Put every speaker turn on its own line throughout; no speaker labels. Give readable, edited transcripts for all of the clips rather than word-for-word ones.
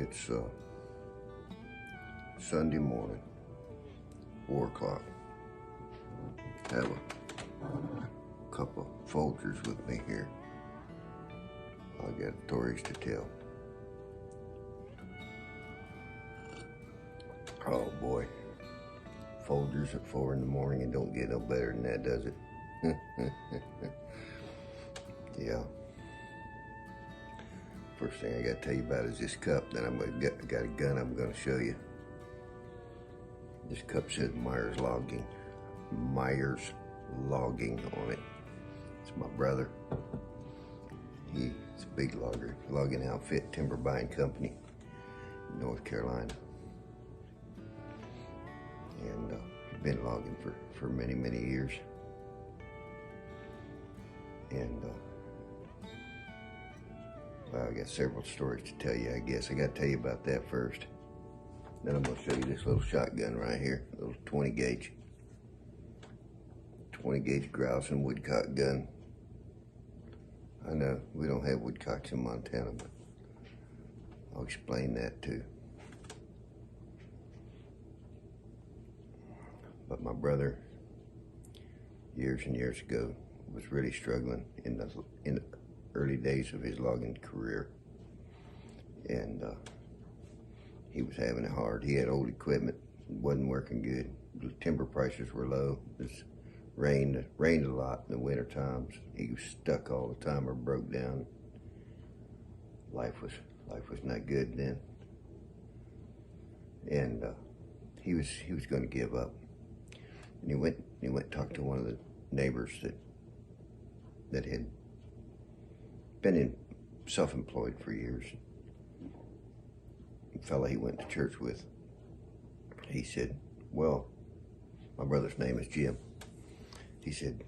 It's Sunday morning, 4 o'clock. I have a couple of Folgers with me here. I got stories to tell. Oh boy, Folgers at 4 in the morning, and don't get no better than that, does it? Yeah. First thing I got to tell you about is this cup. Then I got a gun I'm going to show you. This cup says Myers Logging on it. It's my brother. He's a big logger, logging outfit, timber buying company, in North Carolina. And he's been logging for many, many years. And well, I got several stories to tell you, I guess. I got to tell you about that first. Then I'm going to show you this little shotgun right here, a little 20 gauge grouse and woodcock gun. I know we don't have woodcocks in Montana, but I'll explain that too. But my brother, years and years ago, was really struggling in the early days of his logging career, and he was having it hard. He had old equipment, wasn't working good. The timber prices were low. It rained a lot in the winter times. He was stuck all the time or broke down. Life was not good then, and he was going to give up. And he went and talked to one of the neighbors that had been self-employed for years. The fella he went to church with, he said, well, my brother's name is Jim. He said,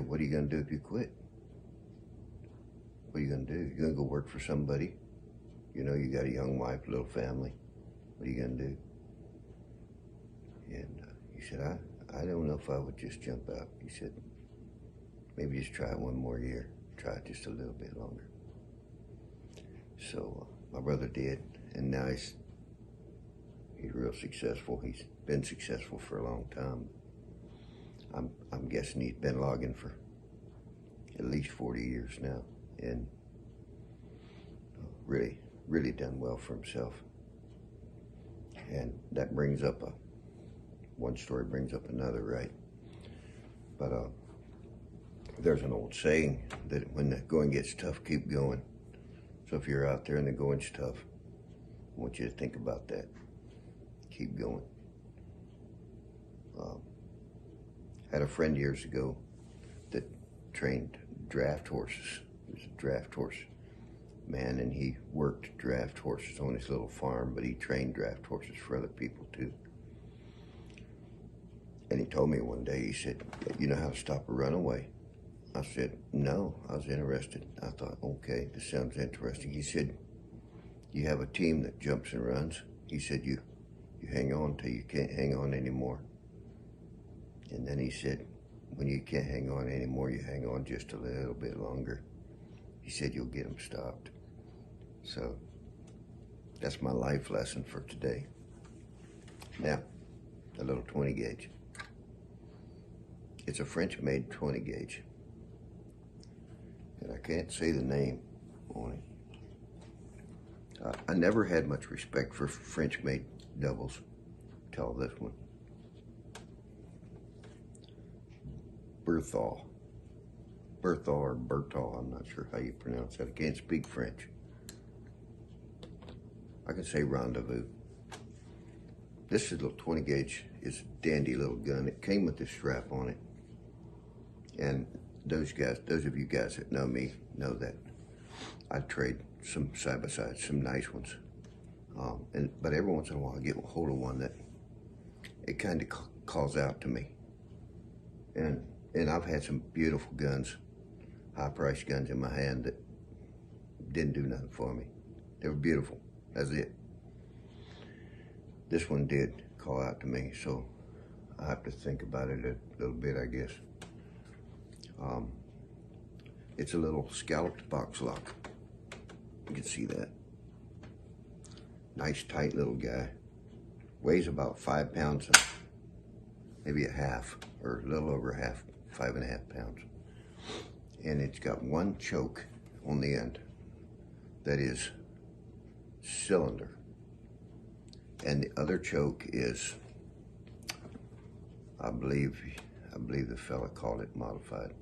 what are you going to do if you quit? What are you going to do? You're going to go work for somebody? You know, you got a young wife, a little family. What are you going to do? And he said, I don't know if I would just jump out. He said, maybe just try it one more year. Try it just a little bit longer. So my brother did, and now he's real successful. He's been successful for a long time. I'm guessing he's been logging for at least 40 years now, and really done well for himself. And that brings up one story brings up another, right? But there's an old saying that when the going gets tough, keep going. So if you're out there and the going's tough, I want you to think about that. Keep going. Had a friend years ago that trained draft horses. He was a draft horse man, and he worked draft horses on his little farm, but he trained draft horses for other people too. And he told me one day, he said, you know how to stop a runaway? I said, no. I was interested. I thought, okay, this sounds interesting. He said, you have a team that jumps and runs. He said, you hang on till you can't hang on anymore. And then he said, when you can't hang on anymore, you hang on just a little bit longer. He said, you'll get them stopped. So that's my life lesson for today. Now, a little 20 gauge. It's a French-made 20 gauge. And I can't say the name on it. I never had much respect for French-made doubles till this one. Berthol or Berthol, I'm not sure how you pronounce that. I can't speak French. I can say rendezvous. This little 20 gauge is a dandy little gun. It came with this strap on it. And those of you guys that know me know that I trade some side-by-sides, some nice ones. But every once in a while I get a hold of one that it kind of calls out to me. And I've had some beautiful guns, high-priced guns in my hand that didn't do nothing for me. They were beautiful. That's it. This one did call out to me, so I have to think about it a little bit, I guess. It's a little scalloped box lock. You can see that. Nice tight little guy. Weighs about 5 pounds, maybe a half, or a little over half, 5.5 pounds. And it's got one choke on the end that is cylinder. And the other choke is, I believe the fella called it modified.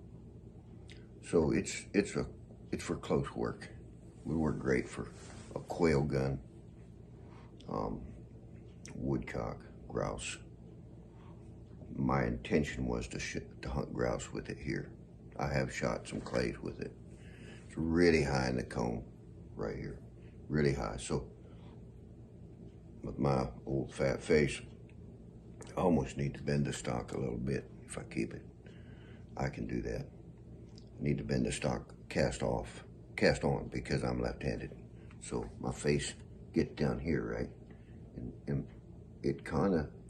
So it's for close work. Would work great for a quail gun, woodcock, grouse. My intention was to hunt grouse with it here. I have shot some clays with it. It's really high in the cone right here, really high. So with my old fat face, I almost need to bend the stock a little bit. If I keep it, I can do that. I need to bend the stock cast on, because I'm left-handed. So my face gets down here, right? And it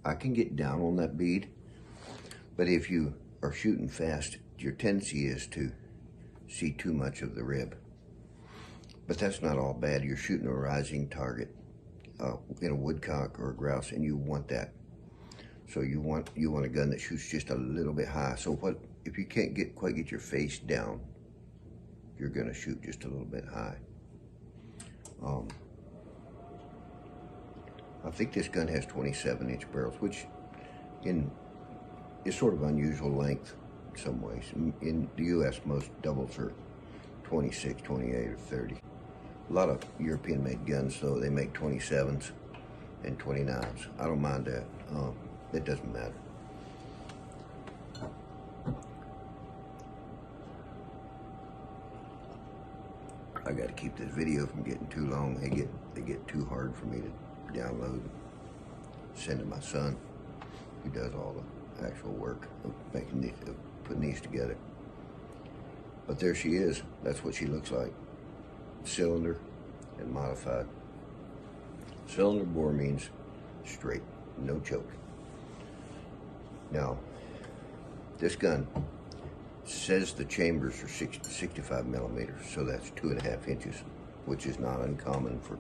I can get down on that bead, but if you are shooting fast, your tendency is to see too much of the rib. But that's not all bad. You're shooting a rising target in a woodcock or a grouse, and you want that. So you want a gun that shoots just a little bit high. So what if you can't quite get your face down? You're gonna shoot just a little bit high. I think this gun has 27-inch barrels, which is sort of unusual length in some ways. In the U.S., most doubles are 26, 28, or 30. A lot of European-made guns, though, they make 27s and 29s. I don't mind that. It doesn't matter. I got to keep this video from getting too long. They get too hard for me to download and send to my son, who does all the actual work of putting these together. But there she is. That's what she looks like. Cylinder and modified. Cylinder bore means straight, no choke. Now, this gun says the chambers are 65 millimeters, so that's 2.5 inches, which is not uncommon for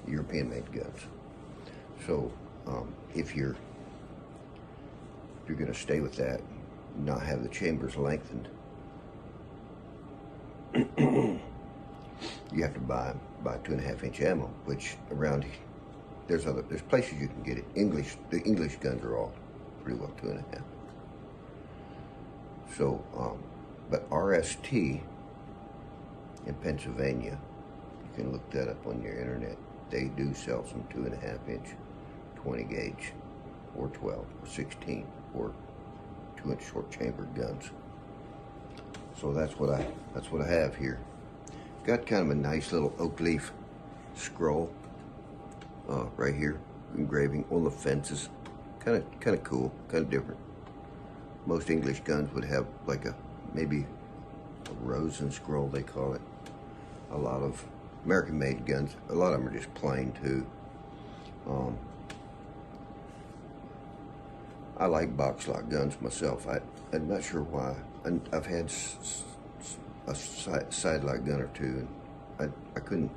European-made guns. So if you're going to stay with that, not have the chambers lengthened, you have to buy 2.5-inch ammo, which around there's places you can get it. The English guns are all pretty well 2.5. So, but RST in Pennsylvania, you can look that up on your internet. They do sell some 2.5-inch 20 gauge or 12 or 16 or 2-inch short chambered guns. So that's what I have here. Got kind of a nice little oak leaf scroll right here, engraving on the fences. Kind of cool, kind of different. Most English guns would have like maybe a rose and scroll, they call it. A lot of American-made guns, a lot of them are just plain too. I like box lock guns myself. I'm not sure why. I've had a side lock gun or two, and I couldn't.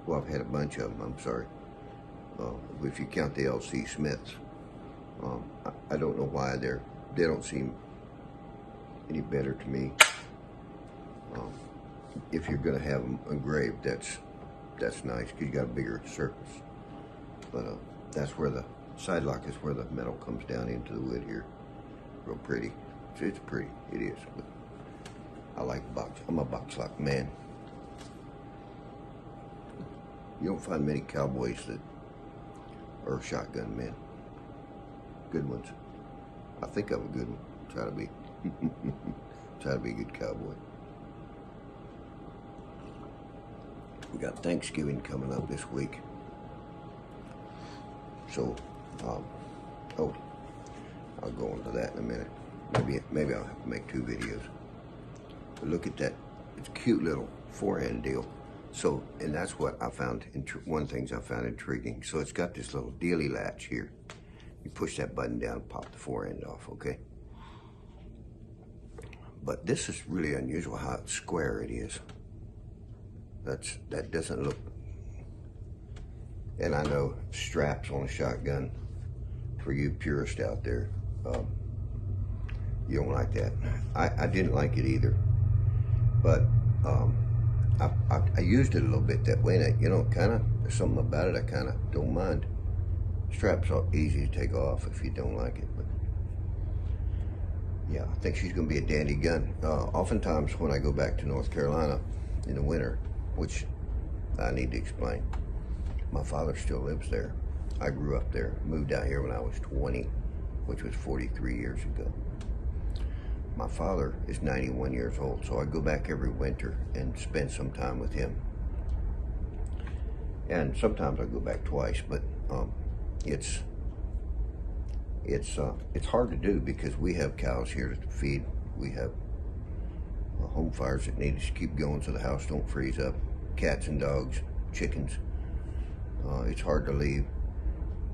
Well, I've had a bunch of them. I'm sorry. If you count the LC Smiths, I don't know why they don't seem any better to me. If you're going to have them engraved, that's nice because you got a bigger surface. But that's where the side lock is, where the metal comes down into the wood here. Real pretty. It's pretty. It is. But I like box. I'm a box lock man. You don't find many cowboys that are shotgun men. Good ones. I think I'm a good one. Try to be. Try to be a good cowboy. We got Thanksgiving coming up this week. So, I'll go into that in a minute. Maybe I'll have to make 2 videos. But look at that. It's a cute little forehand deal. So, and that's what I found, one of the things I found intriguing. So it's got this little dealy latch here. You push that button down, pop the forehand off, okay? But this is really unusual how square it is. That doesn't look, and I know straps on a shotgun, for you purists out there, you don't like that. I didn't like it either, but I used it a little bit that way, and there's something about it I kind of don't mind. Straps are easy to take off if you don't like it, but yeah, I think she's going to be a dandy gun. Oftentimes when I go back to North Carolina in the winter, which I need to explain, my father still lives there. I grew up there, moved out here when I was 20, which was 43 years ago. My father is 91 years old, so I go back every winter and spend some time with him. And sometimes I go back twice, but it's hard to do because we have cows here to feed. We have home fires that need to keep going so the house don't freeze up. Cats and dogs, chickens. It's hard to leave.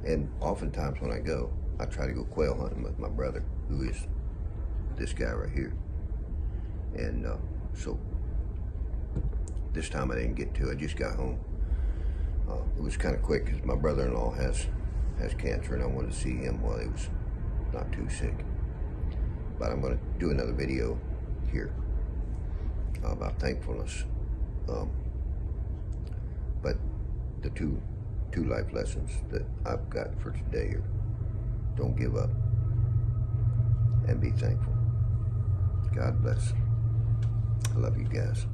And oftentimes when I go, I try to go quail hunting with my brother, who is this guy right here. And so this time I didn't get to. I just got home. It was kind of quick because my brother-in-law has cancer, and I wanted to see him while he was not too sick. But I'm going to do another video here about thankfulness. But the two life lessons that I've got for today are: don't give up and be thankful. God bless. I love you guys.